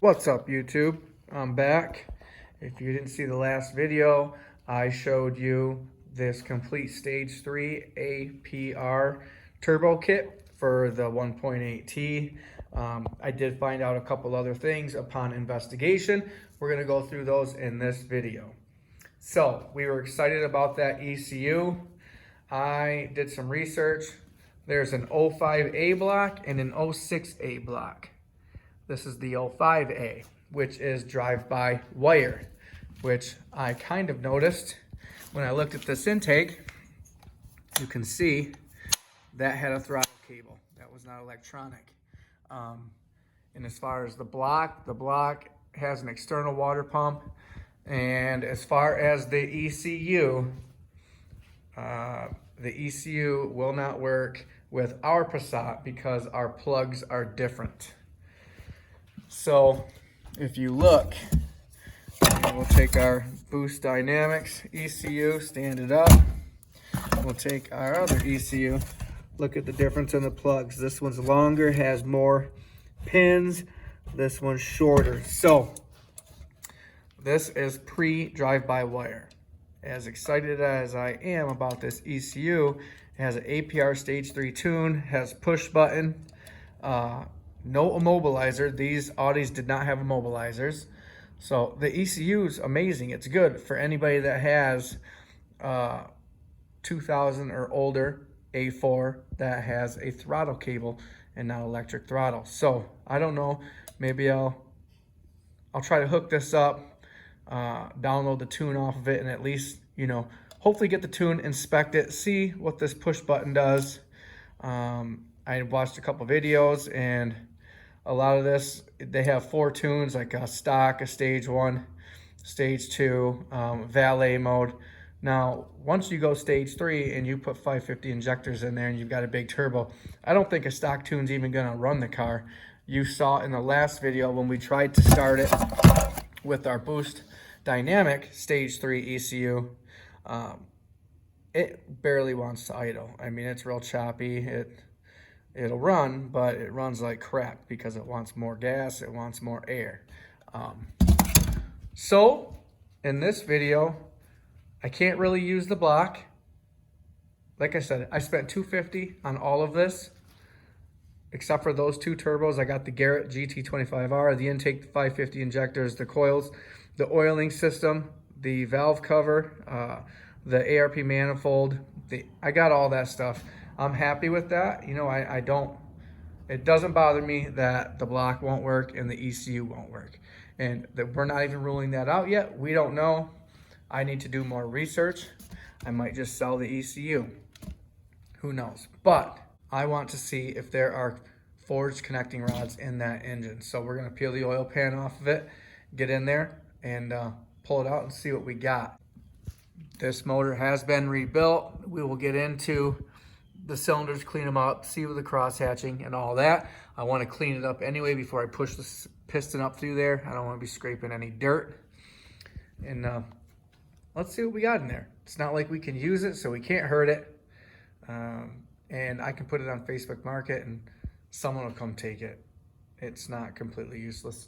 What's up, YouTube? I'm back. If you didn't see the last video, I showed you this complete stage 3 APR turbo kit for the 1.8T. I did find out a couple other things upon investigation. We're going to go through those in this video. So we were excited about that ECU. I did some research. There's an 05A block and an 06A block. This is the 05A, which is drive-by-wire, which I kind of noticed when I looked at this intake. You can see that had a throttle cable. That was not electronic. And as far as the block has an external water pump. And as far as the ECU will not work with our Passat because our plugs are different. So if you look, we'll take our Boost Dynamics ECU, stand it up. We'll take our other ECU, look at the difference in the plugs. This one's longer, has more pins. This one's shorter. So this is pre-drive-by-wire. As excited as I am about this ECU, it has an APR Stage 3 tune, has push button, no immobilizer. These Audis did not have immobilizers. So the ECU is amazing. It's good for anybody that has 2000 or older A4 that has a throttle cable and not electric throttle. So I don't know, maybe I'll try to hook this up, download the tune off of it, and at least, you know, hopefully get the tune, inspect it, see what this push button does. I watched a couple videos, and a lot of this, they have 4 tunes, like a stock, a stage 1, stage 2, valet mode. Now, once you go stage 3 and you put 550 injectors in there and you've got a big turbo, I don't think a stock tune's even gonna run the car. You saw in the last video when we tried to start it with our Boost Dynamic stage 3 ECU, it barely wants to idle. I mean, it's real choppy. It'll run, but it runs like crap because it wants more gas, it wants more air. So in this video, I can't really use the block. Like I said, I spent $250 on all of this, except for those 2 turbos. I got the Garrett GT25R, the intake, the 550 injectors, the coils, the oiling system, the valve cover, the ARP manifold. I got all that stuff. I'm happy with that. You know, it doesn't bother me that the block won't work and the ECU won't work. And that we're not even ruling that out yet. We don't know. I need to do more research. I might just sell the ECU. Who knows? But I want to see if there are forged connecting rods in that engine. So we're gonna peel the oil pan off of it, get in there, and pull it out and see what we got. This motor has been rebuilt. We will get into the cylinders, clean them up, see with the cross hatching and all that. I want to clean it up anyway before I push this piston up through there. I don't want to be scraping any dirt. And let's see what we got in there. It's not like we can use it, so we can't hurt it. And I can put it on Facebook Market and someone will come take it. It's not completely useless.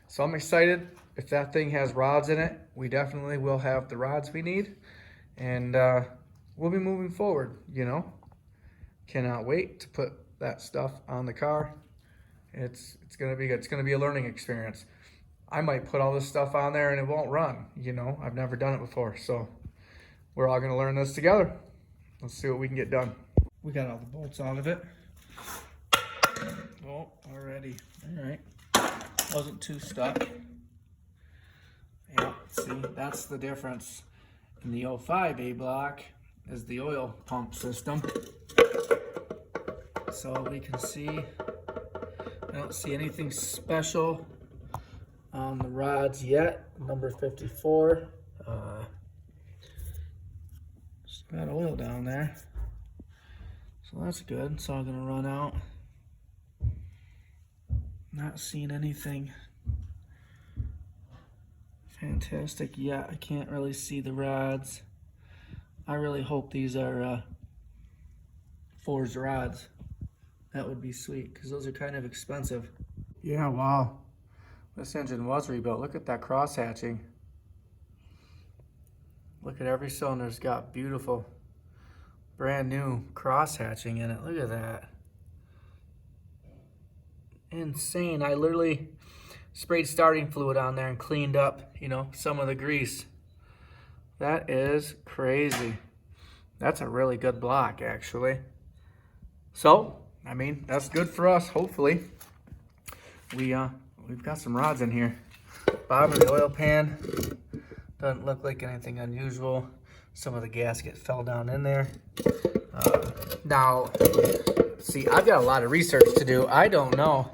So I'm excited. If that thing has rods in it, we definitely will have the rods we need. And we'll be moving forward, you know. Cannot wait to put that stuff on the car. It's gonna be good. It's gonna be a learning experience. I might put all this stuff on there and it won't run, you know. I've never done it before, so we're all gonna learn this together. Let's see what we can get done. We got all the bolts out of it. Oh, already. All right. Wasn't too stuck. Yeah, see, that's the difference in the 05A block is the oil pump system. So we can see, I don't see anything special on the rods yet. Number 54. Still got oil down there. So that's good. It's all gonna run out. Not seeing anything fantastic yet. I can't really see the rods. I really hope these are forged rods. That would be sweet because those are kind of expensive. Yeah, wow. This engine was rebuilt. Look at that cross hatching. Look at every cylinder's got beautiful brand new cross hatching in it. Look at that. Insane. I literally sprayed starting fluid on there and cleaned up, you know, some of the grease. That is crazy. That's a really good block, actually. So, I mean, that's good for us, hopefully. We've got some rods in here. Bottom of the oil pan. Doesn't look like anything unusual. Some of the gasket fell down in there. Now, see, I've got a lot of research to do. I don't know.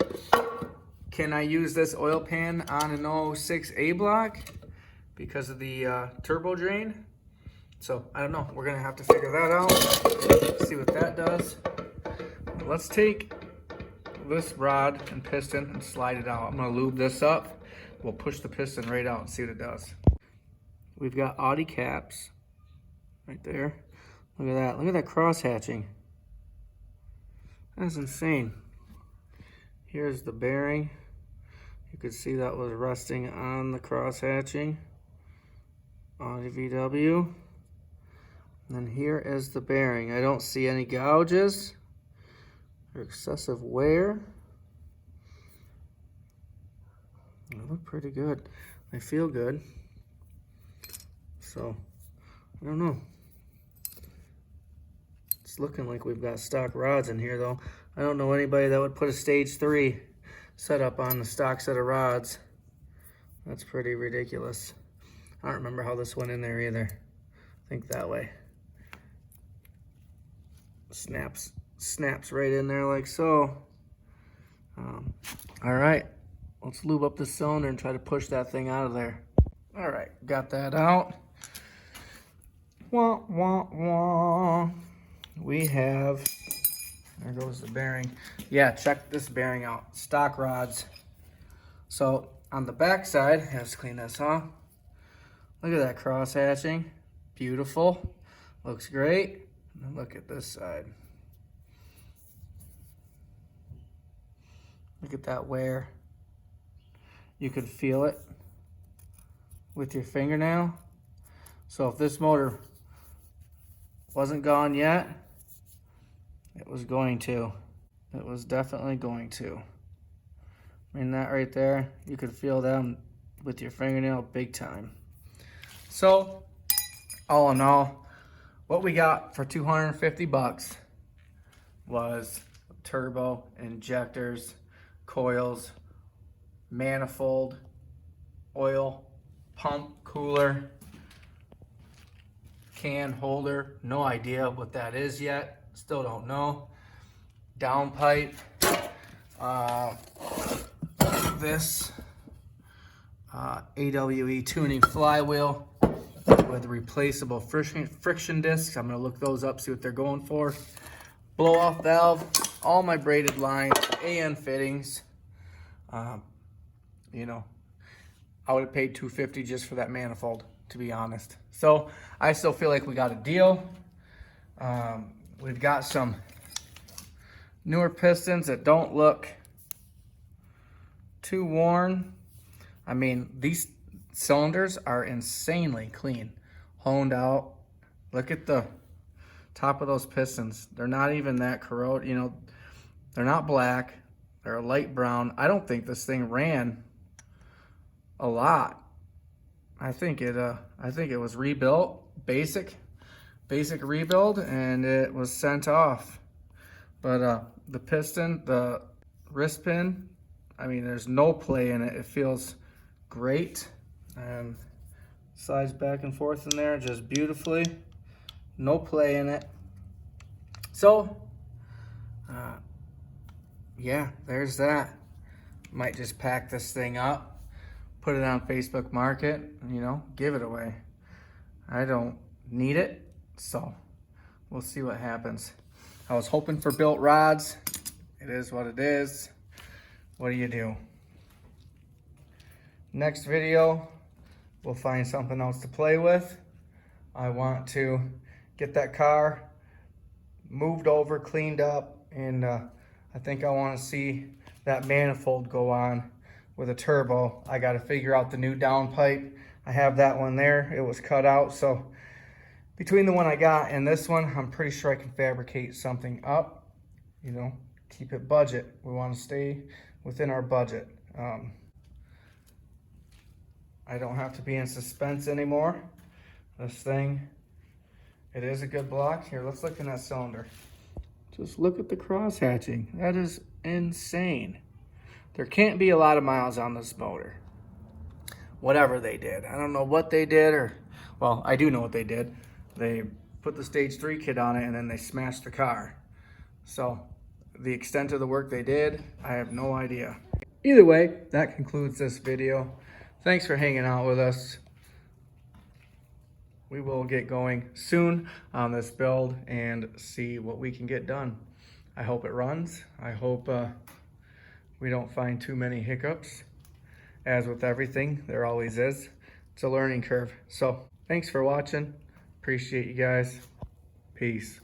Can I use this oil pan on an 06A block because of the turbo drain? So, I don't know. We're going to have to figure that out. See what that does. Let's take this rod and piston and slide it out. I'm going to lube this up. We'll push the piston right out and see what it does. We've got Audi caps right there. Look at that. Look at that cross hatching. That's insane. Here's the bearing. You could see that was resting on the cross hatching. Audi VW. And then here is the bearing. I don't see any gouges or excessive wear. They look pretty good. They feel good. So, I don't know. It's looking like we've got stock rods in here though. I don't know anybody that would put a stage 3 setup on the stock set of rods. That's pretty ridiculous. I don't remember how this went in there either. I think that way. Snaps right in there like so. All right, let's lube up the cylinder and try to push that thing out of there. All right, got that out. Wah, wah, wah. We have, there goes the bearing. Yeah, check this bearing out. Stock rods. So on the back side, let's clean this off. Look at that cross hatching. Beautiful. Looks great. And look at this side. Look at that wear. You could feel it with your fingernail. So if this motor wasn't gone yet, it was going to. It was definitely going to. I mean, that right there, you could feel them with your fingernail big time. So, all in all, what we got for 250 bucks was turbo, injectors, coils, manifold, oil, pump, cooler, can holder. No idea what that is yet. Still don't know. Downpipe. This AWE tuning flywheel with replaceable friction discs. I'm going to look those up, see what they're going for. Blow off valve. All my braided lines. AN fittings. You know, I would have paid $250 just for that manifold, to be honest. So I still feel like we got a deal. We've got some newer pistons that don't look too worn. I mean, these cylinders are insanely clean, honed out. Look at the top of those pistons. They're not even that corroded, you know, they're not black, they're a light brown. I don't think this thing ran a lot. I think it was rebuilt, basic rebuild, and it was sent off. But the piston, the wrist pin, I mean, there's no play in it. It feels great, and slides back and forth in there just beautifully. No play in it. So, yeah, there's that. Might just pack this thing up, put it on Facebook Market, you know, give it away. I don't need it, so we'll see what happens. I was hoping for built rods. It is what it is. What do you do? Next video, we'll find something else to play with. I want to get that car moved over, cleaned up, and I think I want to see that manifold go on with a turbo. I got to figure out the new downpipe. I have that one there. It was cut out. So between the one I got and this one, I'm pretty sure I can fabricate something up, you know, keep it budget. We want to stay within our budget. I don't have to be in suspense anymore. This thing, it is a good block. Here, let's look in that cylinder. Just look at the cross hatching. That is insane. There can't be a lot of miles on this motor. Whatever they did. I don't know what they did, or, well, I do know what they did. They put the stage 3 kit on it and then they smashed the car. So the extent of the work they did, I have no idea. Either way, that concludes this video. Thanks for hanging out with us. We will get going soon on this build and see what we can get done. I hope it runs. I hope we don't find too many hiccups. As with everything, there always is. It's a learning curve. So thanks for watching. Appreciate you guys. Peace.